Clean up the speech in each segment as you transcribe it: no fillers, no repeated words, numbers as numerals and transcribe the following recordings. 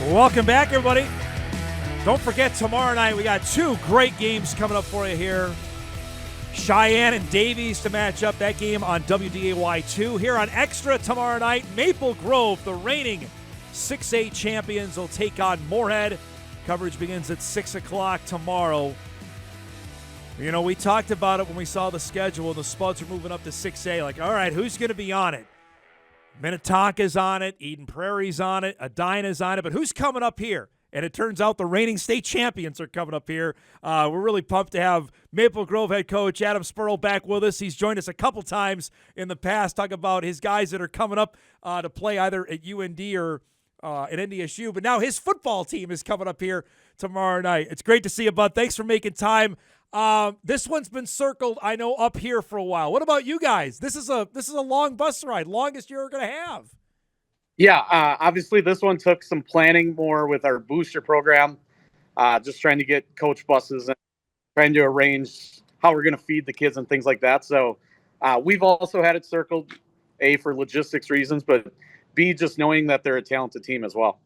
Welcome back, everybody. Don't forget, tomorrow night we got two great games coming up for you here. Cheyenne and Davies to match up, that game on WDAY2. Here on Extra tomorrow night, Maple Grove, the reigning 6A champions, will take on Moorhead. Coverage begins at 6 o'clock tomorrow. You know, we talked about it when we saw the schedule. The Spuds are moving up to 6A. Like, all right, who's going to be on it? Minnetonka's on it. Eden Prairie's on it. Edina's on it. But who's coming up here? And it turns out the reigning state champions are coming up here. We're really pumped to have Maple Grove head coach Adam Spurrell back with us. He's joined us a couple times in the past, talk about his guys that are coming up to play either at UND or at NDSU. But now his football team is coming up here tomorrow night. It's great to see you, bud. Thanks for making time. This one's been circled, I know, up here for a while. What about you guys? This is a long bus ride, longest you're going to have. Yeah, obviously this one took some planning more with our booster program, just trying to get coach buses and trying to arrange how we're going to feed the kids and things like that. So we've also had it circled, A, for logistics reasons, but B, just knowing that they're a talented team as well.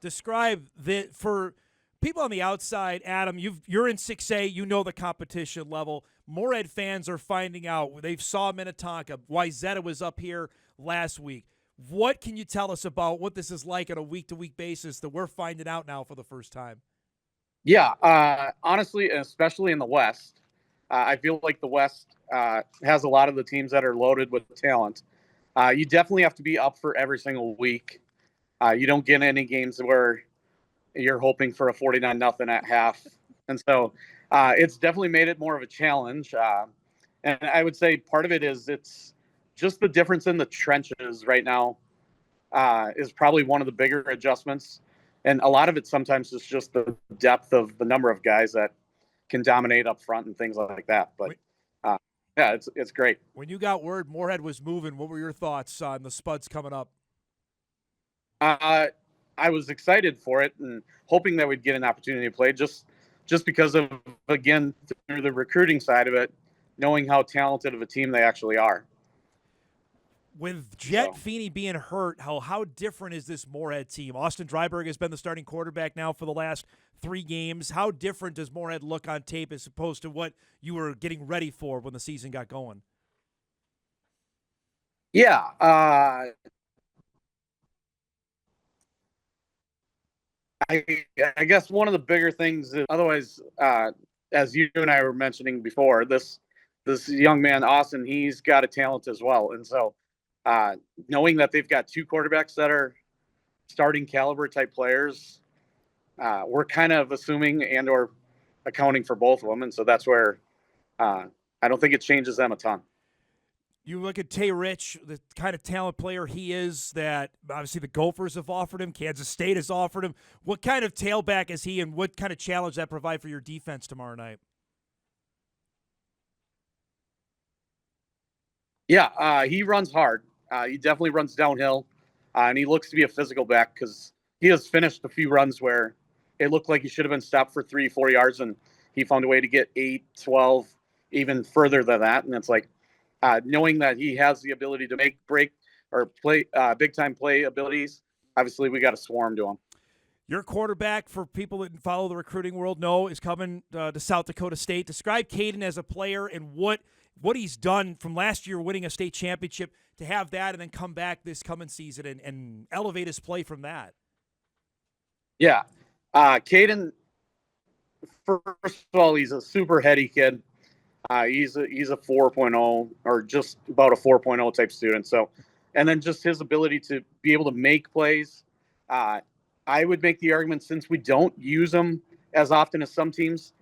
Describe that for people on the outside. Adam, you're in 6A, you know the competition level. Moorhead fans are finding out. They saw Minnetonka. Wayzata was up here last week. What can you tell us about what this is like on a week-to-week basis that we're finding out now for the first time? Yeah, honestly, especially in the West, I feel like the West has a lot of the teams that are loaded with talent. You definitely have to be up for every single week. You don't get any games where you're hoping for a 49-0 at half. And so it's definitely made it more of a challenge. And I would say part of it is it's just the difference in the trenches right now is probably one of the bigger adjustments. And a lot of it sometimes is just the depth of the number of guys that can dominate up front and things like that. But yeah, it's great. When you got word Moorhead was moving, what were your thoughts on the Spuds coming up? I was excited for it and hoping that we'd get an opportunity to play just because of, again, through the recruiting side of it, knowing how talented of a team they actually are. With Jet Feeney being hurt, how different is this Moorhead team? Austin Dryberg has been the starting quarterback now for the last 3 games. How different does Moorhead look on tape as opposed to what you were getting ready for when the season got going? Yeah. I guess one of the bigger things is otherwise, as you and I were mentioning before, this young man, Austin, he's got a talent as well. And so knowing that they've got 2 quarterbacks that are starting caliber type players, we're kind of assuming and or accounting for both of them. And so that's where I don't think it changes them a ton. You look at Tay Rich, the kind of talent player he is that obviously the Gophers have offered him, Kansas State has offered him. What kind of tailback is he, and what kind of challenge that provide for your defense tomorrow night? Yeah, he runs hard. He definitely runs downhill, and he looks to be a physical back because he has finished a few runs where it looked like he should have been stopped for 3-4 yards, and he found a way to get 8, 12, even further than that. And it's like, knowing that he has the ability to make break or play big-time play abilities, obviously we got to swarm to him. Your quarterback, for people that follow the recruiting world know, is coming to South Dakota State. Describe Caden as a player and what he's done from last year winning a state championship to have that and then come back this coming season and elevate his play from that. Yeah. Caden, first of all, he's a super heady kid. He's a 4.0 or just about a 4.0 type student. So, and then just his ability to be able to make plays. I would make the argument, since we don't use him as often as some teams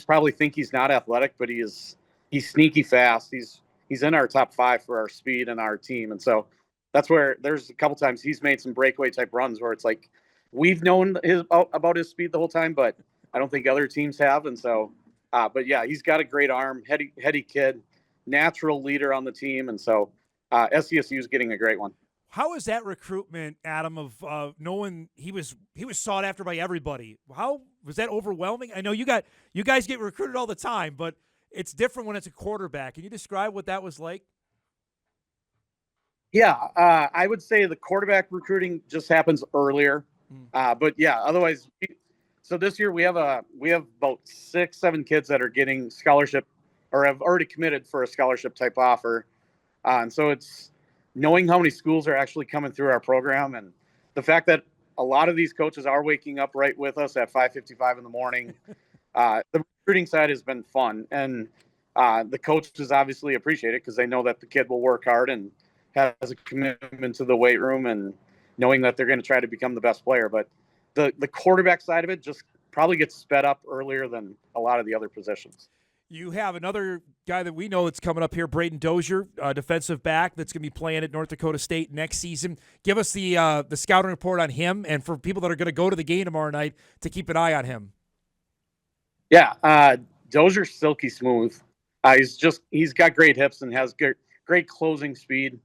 probably think he's not athletic, but he's sneaky fast. He's in our top 5 for our speed and our team. And so that's where there's a couple times he's made some breakaway type runs where it's like, we've known about his speed the whole time, but I don't think other teams have. And so, but yeah, he's got a great arm, heady kid, natural leader on the team. And so SCSU is getting a great one. How is that recruitment, Adam, of knowing he was sought after by everybody? How was that overwhelming? I know you guys get recruited all the time, but it's different when it's a quarterback. Can you describe what that was like? Yeah, I would say the quarterback recruiting just happens earlier. But yeah, otherwise, so this year we have about 6-7 kids that are getting scholarship or have already committed for a scholarship type offer. And so it's knowing how many schools are actually coming through our program, and the fact that a lot of these coaches are waking up right with us at 5:55 in the morning. The recruiting side has been fun, and the coaches obviously appreciate it because they know that the kid will work hard and has a commitment to the weight room and knowing that they're going to try to become the best player. But the quarterback side of it just probably gets sped up earlier than a lot of the other positions. You have another guy that we know that's coming up here, Braden Dozier, defensive back that's going to be playing at North Dakota State next season. Give us the scouting report on him, and for people that are going to go to the game tomorrow night to keep an eye on him. Yeah, Dozier's silky smooth. He's got great hips and has great closing speed,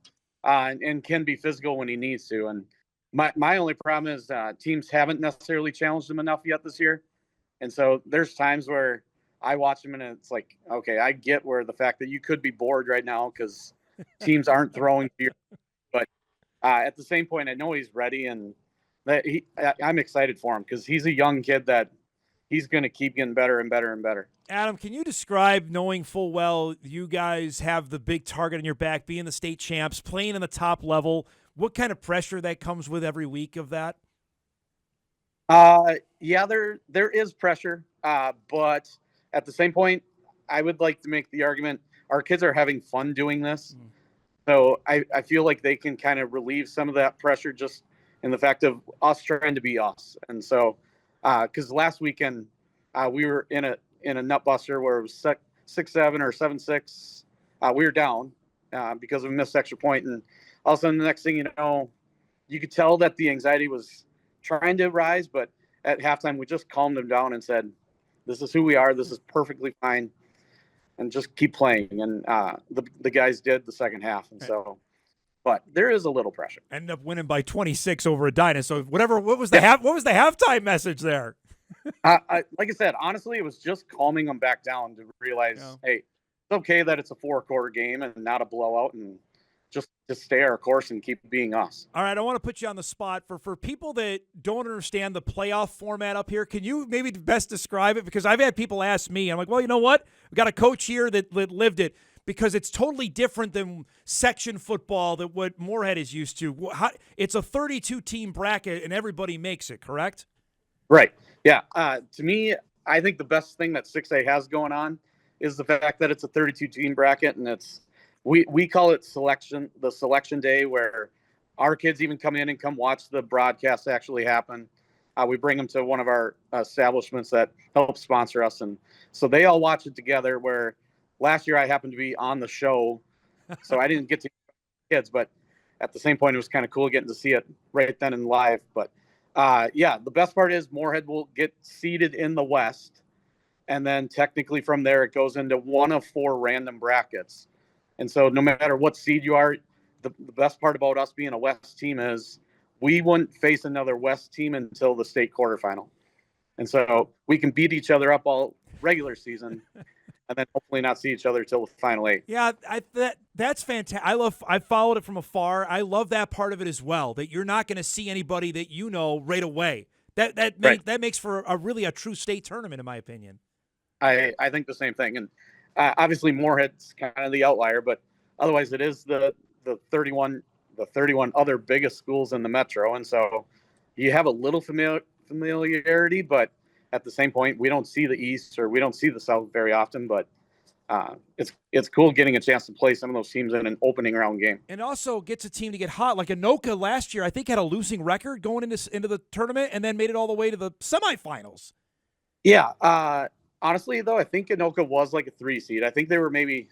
and can be physical when he needs to. And my only problem is teams haven't necessarily challenged him enough yet this year, and so there's times where I watch him and it's like, okay, I get where the fact that you could be bored right now because teams aren't throwing to you. But at the same point, I know he's ready, and that I'm excited for him because he's a young kid that he's going to keep getting better and better and better. Adam, can you describe, knowing full well you guys have the big target on your back, being the state champs, playing in the top level, what kind of pressure that comes with every week of that? Yeah, there is pressure, but at the same point, I would like to make the argument our kids are having fun doing this. So I feel like they can kind of relieve some of that pressure just in the fact of us trying to be us. And so, because last weekend we were in a nut buster where it was 6-7 or 7-6. We were down because of a missed extra point. And all of a sudden, the next thing you know, you could tell that the anxiety was trying to rise. But at halftime, we just calmed them down and said, this is who we are. This is perfectly fine. And just keep playing. And the guys did the second half. And so, but there is a little pressure. Ended up winning by 26 over Edina. So what was the halftime message there? Like I said, honestly, it was just calming them back down to realize, hey, it's okay that it's a 4-quarter game and not a blowout, and just stay our course and keep being us. All right, I want to put you on the spot. For people that don't understand the playoff format up here, can you maybe best describe it? Because I've had people ask me, I'm like, well, you know what? We've got a coach here that lived it, because it's totally different than section football that what Moorhead is used to. It's a 32-team bracket, and everybody makes it, correct? Right. Yeah. To me, I think the best thing that 6A has going on is the fact that it's a 32-team bracket, and we call it the selection day, where our kids even come in and come watch the broadcast actually happen. We bring them to one of our establishments that help sponsor us, and so they all watch it together. Where last year I happened to be on the show, so I didn't get to kids, but at the same point it was kind of cool getting to see it right then and live. But yeah, the best part is Moorhead will get seeded in the West, and then technically from there it goes into one of 4 random brackets. And so no matter what seed you are, the best part about us being a West team is we wouldn't face another West team until the state quarterfinal. And so we can beat each other up all regular season and then hopefully not see each other till the final 8. Yeah, that's fantastic. I followed it from afar. I love that part of it as well, that you're not going to see anybody that you know right away. That makes for a true state tournament, in my opinion. I think the same thing. And obviously Moorhead's kind of the outlier, but otherwise it is the 31 other biggest schools in the metro. And so you have a little familiarity, but at the same point, we don't see the East or we don't see the South very often, but it's cool getting a chance to play some of those teams in an opening round game. And also gets a team to get hot. Like Anoka last year, I think had a losing record going into the tournament and then made it all the way to the semifinals. Yeah. Honestly, though, I think Anoka was like a 3 seed. I think they were maybe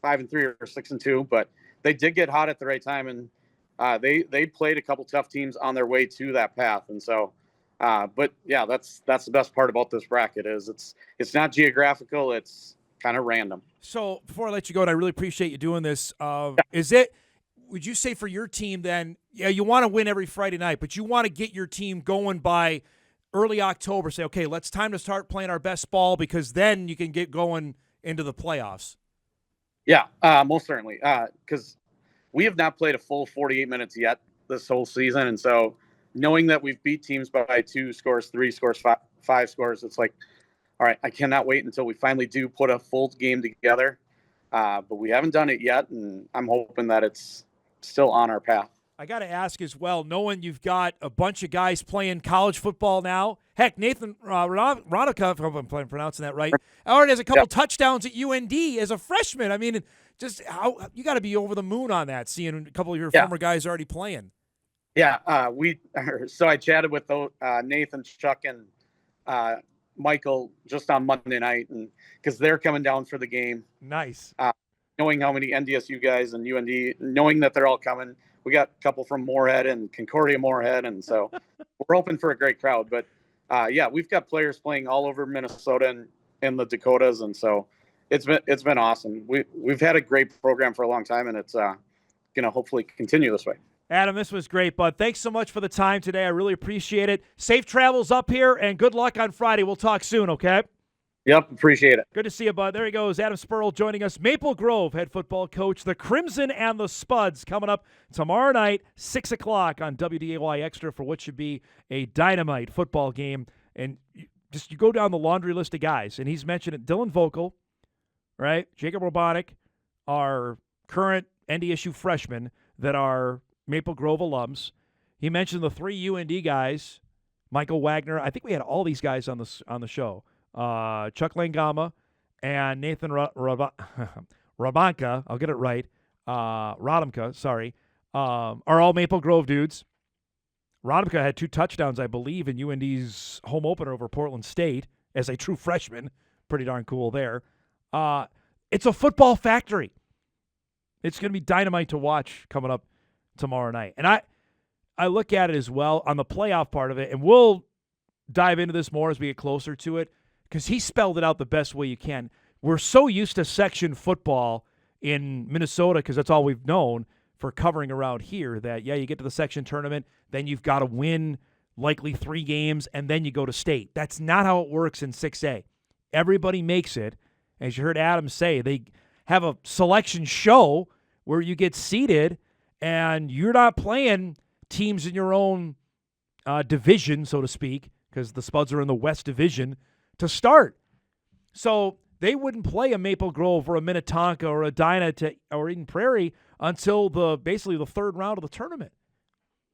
5-3 or 6-2, but they did get hot at the right time, and they played a couple tough teams on their way to that path. And so, but yeah, that's the best part about this bracket is it's not geographical, it's kind of random. So before I let you go, and I really appreciate you doing this, would you say for your team then, yeah, you want to win every Friday night, but you want to get your team going by early October, say, okay, time to start playing our best ball, because then you can get going into the playoffs? Yeah, most certainly. Because we have not played a full 48 minutes yet this whole season. And so knowing that we've beat teams by 2 scores, 3 scores, 5 scores, it's like, all right, I cannot wait until we finally do put a full game together. But we haven't done it yet, and I'm hoping that it's still on our path. I got to ask as well, knowing you've got a bunch of guys playing college football now. Heck, Nathan Ronica, if I'm pronouncing that right, already has a couple touchdowns at UND as a freshman. I mean, just how you got to be over the moon on that, seeing a couple of your former guys already playing. Yeah, so I chatted with Nathan, Chuck, and Michael just on Monday night, and because they're coming down for the game. Nice. Knowing how many NDSU guys and UND, knowing that they're all coming. We got a couple from Moorhead and Concordia Moorhead, and so we're hoping for a great crowd. But we've got players playing all over Minnesota and the Dakotas, and so it's been awesome. We've had a great program for a long time, and it's going to hopefully continue this way. Adam, this was great, bud. Thanks so much for the time today. I really appreciate it. Safe travels up here, and good luck on Friday. We'll talk soon, okay? Yep, appreciate it. Good to see you, bud. There he goes, Adam Spurrell joining us. Maple Grove head football coach. The Crimson and the Spuds coming up tomorrow night, 6 o'clock on WDAY Extra for what should be a dynamite football game. And you go down the laundry list of guys, and he's mentioned it. Dylan Vogel, right? Jacob Robonik, our current NDSU freshmen that are Maple Grove alums. He mentioned the 3 UND guys, Michael Wagner. I think we had all these guys on the show. Chuck Langama and Nathan Rabanka, I'll get it right, Rodamka, sorry, are all Maple Grove dudes. Rodamka had 2 touchdowns, I believe, in UND's home opener over Portland State as a true freshman. Pretty darn cool there. It's a football factory. It's going to be dynamite to watch coming up tomorrow night. And I look at it as well on the playoff part of it, and we'll dive into this more as we get closer to it, because he spelled it out the best way you can. We're so used to section football in Minnesota because that's all we've known for covering around here that, you get to the section tournament, then you've got to win likely 3 games, and then you go to state. That's not how it works in 6A. Everybody makes it. As you heard Adam say, they have a selection show where you get seeded, and you're not playing teams in your own division, so to speak, because the Spuds are in the West Division to start. So they wouldn't play a Maple Grove or a Minnetonka or a Dinah or Eden Prairie until basically the 3rd round of the tournament.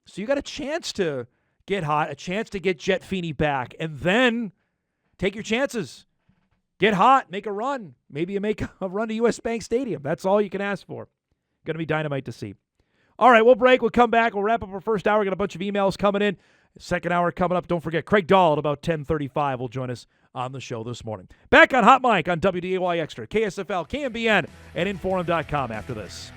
So you got a chance to get hot, a chance to get Jet Feeney back, and then take your chances. Get hot, make a run. Maybe you make a run to U.S. Bank Stadium. That's all you can ask for. Going to be dynamite to see. All right, we'll break. We'll come back. We'll wrap up our first hour. Got a bunch of emails coming in. Second hour coming up. Don't forget, Craig Dahl at about 10:35 will join us on the show this morning. Back on Hot Mic on WDAY Extra, KSFL, KMBN, and Inforum.com after this.